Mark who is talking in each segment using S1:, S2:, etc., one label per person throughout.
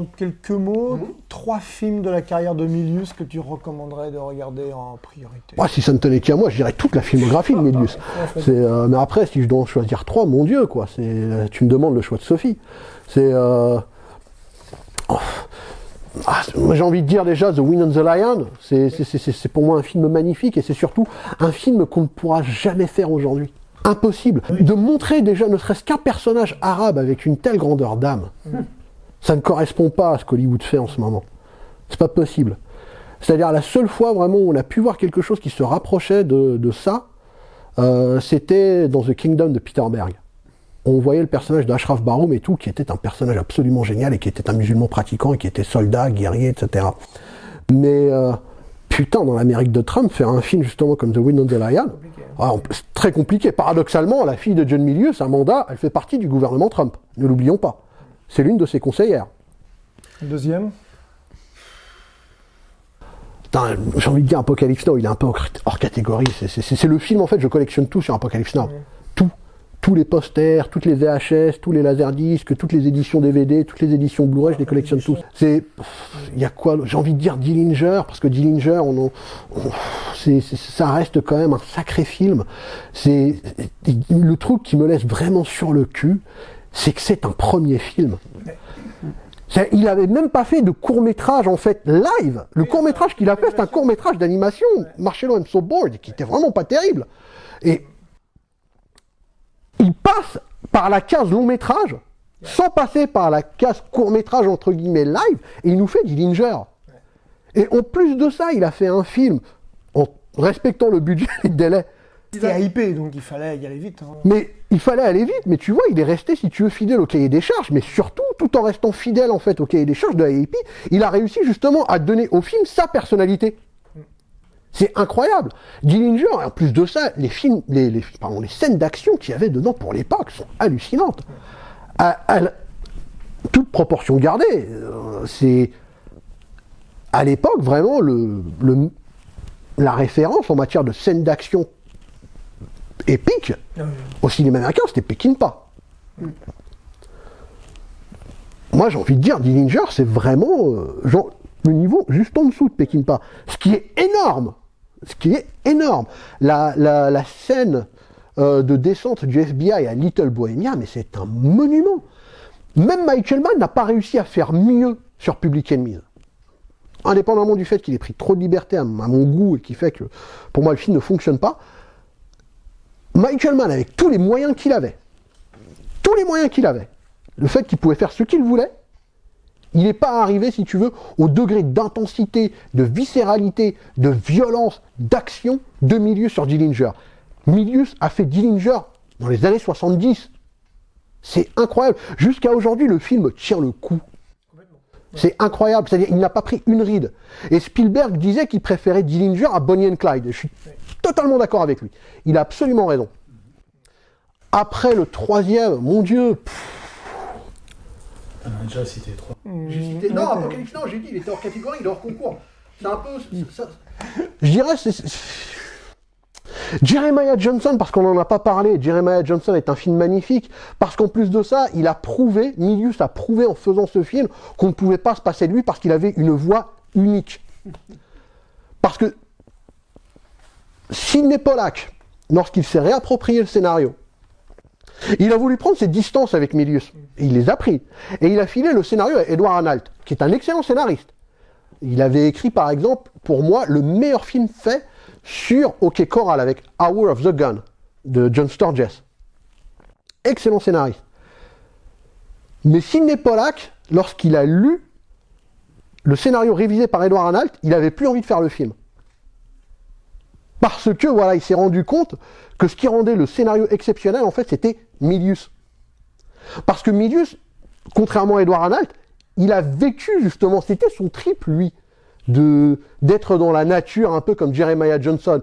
S1: en quelques mots, 3 films de la carrière de Milius que tu recommanderais de regarder en priorité?
S2: Moi, si ça ne tenait qu'à moi, je dirais toute la filmographie de Milius. Mais après, si je dois en choisir 3, mon Dieu, quoi. Tu me demandes le choix de Sophie. Moi, j'ai envie de dire déjà The Wind and the Lion. C'est pour moi un film magnifique et c'est surtout un film qu'on ne pourra jamais faire aujourd'hui. Impossible. De montrer déjà ne serait-ce qu'un personnage arabe avec une telle grandeur d'âme. Ça ne correspond pas à ce qu'Hollywood fait en ce moment. C'est pas possible. C'est-à-dire la seule fois vraiment où on a pu voir quelque chose qui se rapprochait de ça, c'était dans The Kingdom de Peter Berg. On voyait le personnage d'Ashraf Baroum et tout, qui était un personnage absolument génial et qui était un musulman pratiquant et qui était soldat, guerrier, etc. Mais putain, dans l'Amérique de Trump, faire un film justement comme The Wind and the Lion, c'est très compliqué. Paradoxalement, la fille de John Milius, Amanda, elle fait partie du gouvernement Trump. Ne l'oublions pas. C'est l'une de ses conseillères.
S1: Deuxième?
S2: Putain, j'ai envie de dire Apocalypse Now, il est un peu hors catégorie. C'est le film, en fait, je collectionne tout sur Apocalypse Now. Tous les posters, toutes les VHS, tous les laserdiscs, toutes les éditions DVD, toutes les éditions Blu-ray, je les collectionne tous. Il y a quoi? J'ai envie de dire Dillinger, parce que Dillinger, ça reste quand même un sacré film. Le truc qui me laisse vraiment sur le cul, c'est que c'est un premier film. Il avait même pas fait de court-métrage en fait live. Le court-métrage qu'il a fait, c'est un court-métrage d'animation, Marcello I'm So Bored, qui était vraiment pas terrible. Et il passe par la case long-métrage, sans passer par la case court-métrage entre guillemets live, et il nous fait Dillinger. Et en plus de ça, il a fait un film en respectant le budget et le délai.
S1: C'était hypé, donc il fallait y aller vite.
S2: Mais il fallait aller vite, mais tu vois, il est resté, si tu veux, fidèle au cahier des charges, mais surtout, tout en restant fidèle en fait au cahier des charges de la AIP, il a réussi justement à donner au film sa personnalité. C'est incroyable. Dillinger, en plus de ça, les scènes d'action qu'il y avait dedans pour l'époque sont hallucinantes. Toute proportion gardée, c'est à l'époque vraiment la référence en matière de scènes d'action épiques au cinéma américain, c'était Peckinpah. Moi, j'ai envie de dire, Dillinger, c'est vraiment le niveau juste en dessous de Peckinpah. Ce qui est énorme. La scène de descente du FBI à Little Bohemia, mais c'est un monument. Même Michael Mann n'a pas réussi à faire mieux sur Public Enemies. Indépendamment du fait qu'il ait pris trop de liberté à mon goût et qui fait que, pour moi, le film ne fonctionne pas, Michael Mann, avec tous les moyens qu'il avait, le fait qu'il pouvait faire ce qu'il voulait, il n'est pas arrivé, si tu veux, au degré d'intensité, de viscéralité, de violence, d'action de Milius sur Dillinger. Milius a fait Dillinger dans les années 70. C'est incroyable. Jusqu'à aujourd'hui, le film tient le coup. C'est incroyable. C'est-à-dire qu'il n'a pas pris une ride. Et Spielberg disait qu'il préférait Dillinger à Bonnie and Clyde. Je suis totalement d'accord avec lui. Il a absolument raison. Après le troisième, mon Dieu...
S3: On a déjà cité 3.
S2: J'ai cité... Non, Apocalypse Now, j'ai dit, il était hors catégorie, il est hors concours. C'est un peu... Je dirais, Jeremiah Johnson, parce qu'on n'en a pas parlé, Jeremiah Johnson est un film magnifique, parce qu'en plus de ça, Milius a prouvé en faisant ce film qu'on ne pouvait pas se passer de lui parce qu'il avait une voix unique. Parce que Sidney Pollack, lorsqu'il s'est réapproprié le scénario, il a voulu prendre ses distances avec Milius. Et il les a pris. Et il a filé le scénario à Edward Arnalt, qui est un excellent scénariste. Il avait écrit, par exemple, pour moi, le meilleur film fait sur OK Corral avec Hour of the Gun de John Sturges. Excellent scénariste. Mais Sidney Pollack, lorsqu'il a lu le scénario révisé par Edward Arnalt, il n'avait plus envie de faire le film. Parce que, voilà, il s'est rendu compte que ce qui rendait le scénario exceptionnel, en fait, c'était Milius. Parce que Milius, contrairement à Edward Arnalt, il a vécu, justement, c'était son trip, lui, d'être dans la nature, un peu comme Jeremiah Johnson.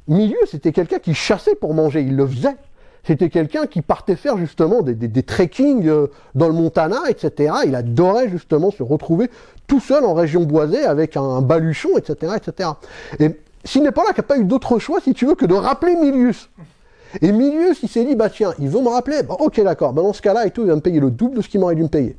S2: Milius, c'était quelqu'un qui chassait pour manger, il le faisait. C'était quelqu'un qui partait faire, justement, des trekking dans le Montana, etc. Il adorait, justement, se retrouver tout seul en région boisée, avec un baluchon, etc., etc. Et Sidney Pollack n'a pas eu d'autre choix, si tu veux, que de rappeler Milius. Et Milius, il s'est dit, bah tiens, ils vont me rappeler, bah, ok d'accord, bah dans ce cas-là et tout, il va me payer le double de ce qu'il m'aurait dû me payer.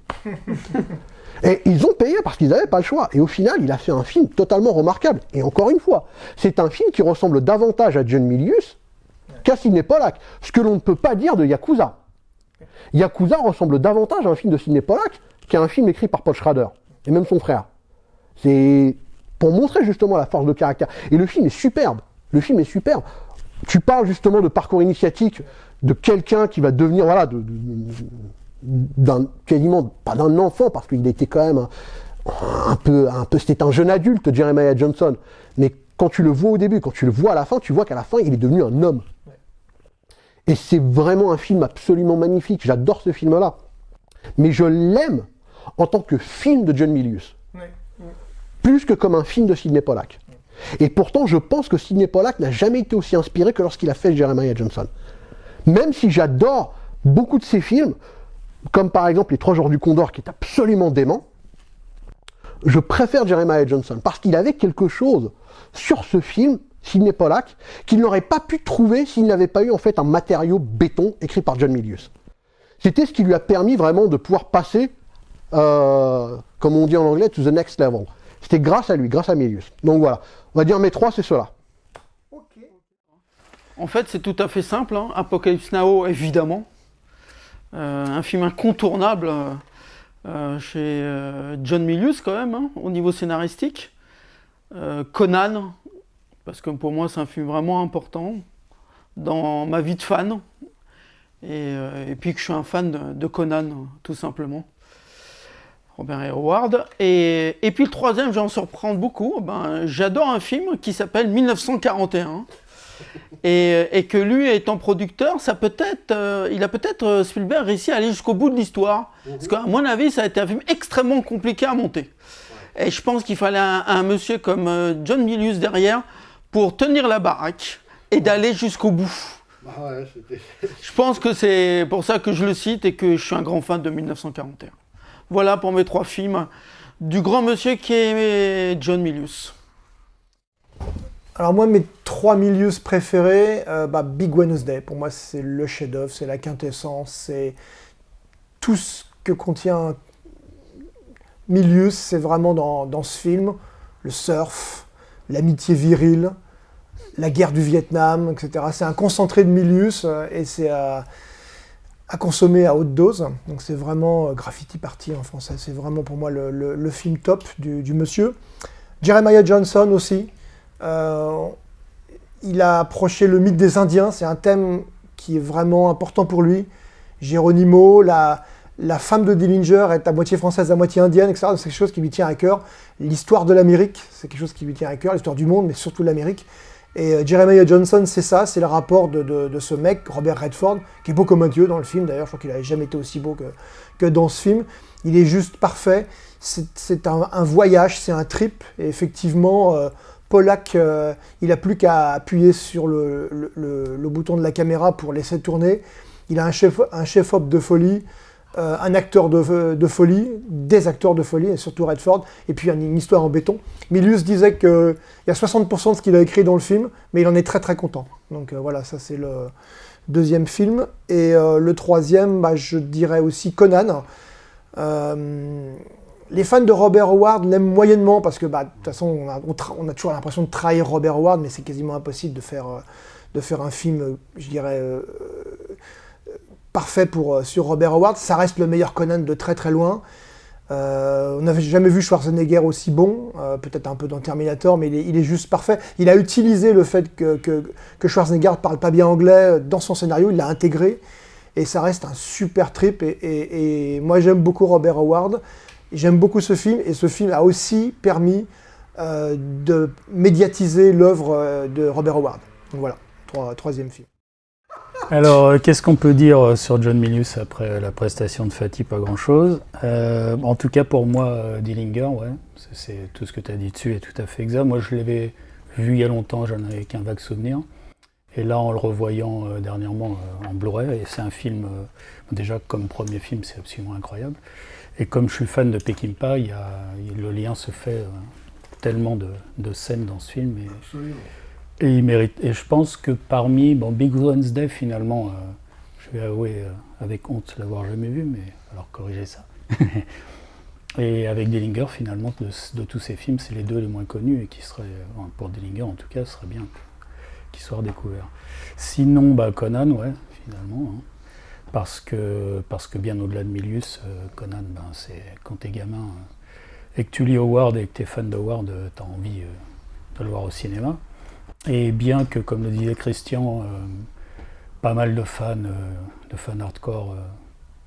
S2: Et ils ont payé parce qu'ils n'avaient pas le choix. Et au final, il a fait un film totalement remarquable. Et encore une fois, c'est un film qui ressemble davantage à John Milius qu'à Sidney Pollack. Ce que l'on ne peut pas dire de Yakuza. Yakuza ressemble davantage à un film de Sidney Pollack qu'à un film écrit par Paul Schrader. Et même son frère. C'est pour montrer justement la force de caractère. Et le film est superbe. Le film est superbe. Tu parles justement de parcours initiatique de quelqu'un qui va devenir, voilà, quasiment, pas d'un enfant, parce qu'il était quand même un peu, c'était un jeune adulte, Jeremiah Johnson. Mais quand tu le vois au début, quand tu le vois à la fin, tu vois qu'à la fin, il est devenu un homme. Et c'est vraiment un film absolument magnifique. J'adore ce film-là. Mais je l'aime en tant que film de John Milius. Plus que comme un film de Sidney Pollack. Et pourtant, je pense que Sidney Pollack n'a jamais été aussi inspiré que lorsqu'il a fait Jeremiah Johnson. Même si j'adore beaucoup de ses films, comme par exemple Les 3 jours du Condor, qui est absolument dément, je préfère Jeremiah Johnson, parce qu'il avait quelque chose sur ce film, Sidney Pollack, qu'il n'aurait pas pu trouver s'il n'avait pas eu en fait un matériau béton écrit par John Milius. C'était ce qui lui a permis vraiment de pouvoir passer, comme on dit en anglais, to the next level. C'était grâce à lui, grâce à Milius. Donc voilà, on va dire mes 3, c'est cela.
S3: En fait, c'est tout à fait simple. Hein. Apocalypse Now, évidemment. Un film incontournable chez John Milius, quand même, hein, au niveau scénaristique. Conan, parce que pour moi, c'est un film vraiment important dans ma vie de fan. Et puis que je suis un fan de Conan, tout simplement. Robert Howard. Et puis le troisième, je vais en surprendre beaucoup. J'adore un film qui s'appelle 1941. Et que lui étant producteur, il a peut-être Spielberg réussi à aller jusqu'au bout de l'histoire. Parce qu'à mon avis, ça a été un film extrêmement compliqué à monter. Et je pense qu'il fallait un monsieur comme John Milius derrière pour tenir la baraque et d'aller jusqu'au bout. Je pense que c'est pour ça que je le cite et que je suis un grand fan de 1941. Voilà pour mes 3 films du grand monsieur qui est John Milius.
S1: Alors moi, mes 3 Milius préférés, Big Wednesday, pour moi c'est le chef-d'œuvre, c'est la quintessence, c'est tout ce que contient Milius, c'est vraiment dans ce film, le surf, l'amitié virile, la guerre du Vietnam, etc. C'est un concentré de Milius et c'est à consommer à haute dose, donc c'est vraiment Graffiti Party en français, c'est vraiment pour moi le film top du monsieur. Jeremiah Johnson aussi. Il a approché le mythe des Indiens, c'est un thème qui est vraiment important pour lui. Geronimo, la femme de Dillinger est à moitié française, à moitié indienne, etc. C'est quelque chose qui lui tient à cœur. L'histoire de l'Amérique, c'est quelque chose qui lui tient à cœur, l'histoire du monde, mais surtout l'Amérique. Et Jeremiah Johnson, c'est ça, c'est le rapport de ce mec, Robert Redford, qui est beau comme un dieu dans le film, d'ailleurs, je crois qu'il n'avait jamais été aussi beau que dans ce film. Il est juste parfait, c'est un voyage, c'est un trip, et effectivement... Pollack, il n'a plus qu'à appuyer sur le bouton de la caméra pour laisser tourner. Il a un chef-op de folie, un acteur de folie, des acteurs de folie, et surtout Redford, et puis une histoire en béton. Milius disait qu'il y a 60% de ce qu'il a écrit dans le film, mais il en est très très content. Donc voilà, ça c'est le deuxième film. Et le troisième, je dirais aussi Conan. Les fans de Robert Howard l'aiment moyennement parce que, de toute façon, on a toujours l'impression de trahir Robert Howard, mais c'est quasiment impossible de faire un film, je dirais, parfait sur Robert Howard. Ça reste le meilleur Conan de très très loin. On n'avait jamais vu Schwarzenegger aussi bon, peut-être un peu dans Terminator, mais il est juste parfait. Il a utilisé le fait que Schwarzenegger ne parle pas bien anglais dans son scénario, il l'a intégré, et ça reste un super trip. Et moi, j'aime beaucoup Robert Howard. J'aime beaucoup ce film, et ce film a aussi permis de médiatiser l'œuvre de Robert Howard. Donc voilà, troisième film.
S4: Alors, qu'est-ce qu'on peut dire sur John Milius après la prestation de Fatih? Pas grand-chose. En tout cas, pour moi, Dillinger, ouais, c'est tout ce que tu as dit dessus est tout à fait exact. Moi, je l'avais vu il y a longtemps, j'en avais qu'un vague souvenir. Et là, en le revoyant dernièrement en Blu-ray, et c'est un film, déjà comme premier film, c'est absolument incroyable. Et comme je suis fan de Peckinpah, le lien se fait tellement de scènes dans ce film. Et il mérite. Et je pense que parmi Big Wednesday, finalement, je vais avouer avec honte l'avoir jamais vu, mais alors corrigez ça. Et avec Dillinger, finalement, de tous ces films, c'est les deux les moins connus et qui seraient, pour Dillinger en tout cas, ce serait bien qu'ils soient redécouverts. Sinon, Conan, ouais, finalement. Hein. Parce que bien au-delà de Milius, Conan, c'est quand t'es gamin et que tu lis Howard et que t'es fan de Howard, t'as envie de le voir au cinéma. Et bien que, comme le disait Christian, pas mal de fans hardcore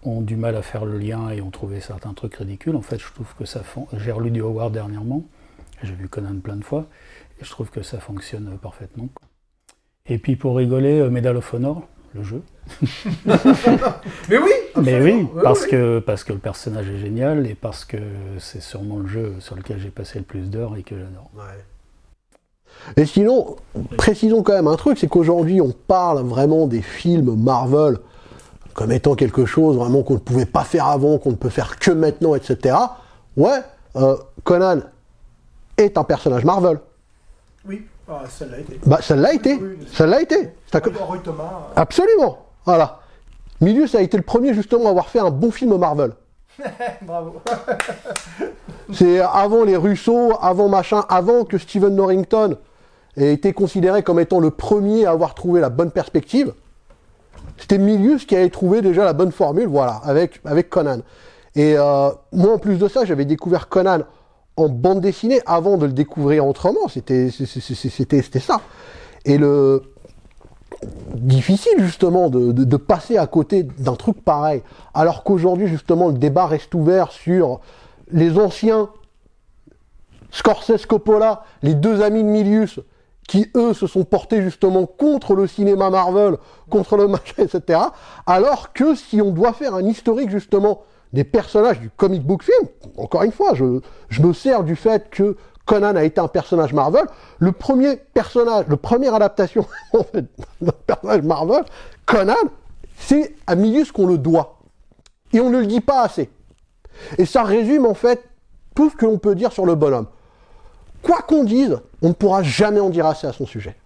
S4: ont du mal à faire le lien et ont trouvé certains trucs ridicules. En fait, je trouve que j'ai relu du Howard dernièrement, j'ai vu Conan plein de fois, et je trouve que ça fonctionne parfaitement. Et puis pour rigoler, Medal of Honor, le jeu.
S1: Mais oui.
S4: Mais oui,
S1: oui,
S4: parce que le personnage est génial et parce que c'est sûrement le jeu sur lequel j'ai passé le plus d'heures et que j'adore.
S1: Ouais.
S2: Et sinon, précisons quand même un truc, c'est qu'aujourd'hui on parle vraiment des films Marvel comme étant quelque chose vraiment qu'on ne pouvait pas faire avant, qu'on ne peut faire que maintenant, etc. Ouais, Conan est un personnage Marvel.
S1: Oui, ça l'a été.
S2: Ça l'a été.
S1: Oui,
S2: Ça l'a été.
S1: Roy Thomas.
S2: Absolument. Voilà. Milius a été le premier justement à avoir fait un bon film Marvel.
S1: Bravo.
S2: C'est avant les Russo, avant que Stephen Norrington ait été considéré comme étant le premier à avoir trouvé la bonne perspective. C'était Milius qui avait trouvé déjà la bonne formule, voilà, avec Conan. Et moi, en plus de ça, j'avais découvert Conan en bande dessinée avant de le découvrir autrement. C'était ça. Et difficile justement de passer à côté d'un truc pareil, alors qu'aujourd'hui justement le débat reste ouvert sur les anciens Scorsese, Coppola, les deux amis de Milius, qui eux se sont portés justement contre le cinéma Marvel, contre le machin, etc. Alors que si on doit faire un historique justement des personnages du comic book film, encore une fois, je me sers du fait que Conan a été un personnage Marvel, le première adaptation en fait, d'un personnage Marvel, Conan, c'est à Milius qu'on le doit. Et on ne le dit pas assez. Et ça résume en fait tout ce que l'on peut dire sur le bonhomme. Quoi qu'on dise, on ne pourra jamais en dire assez à son sujet.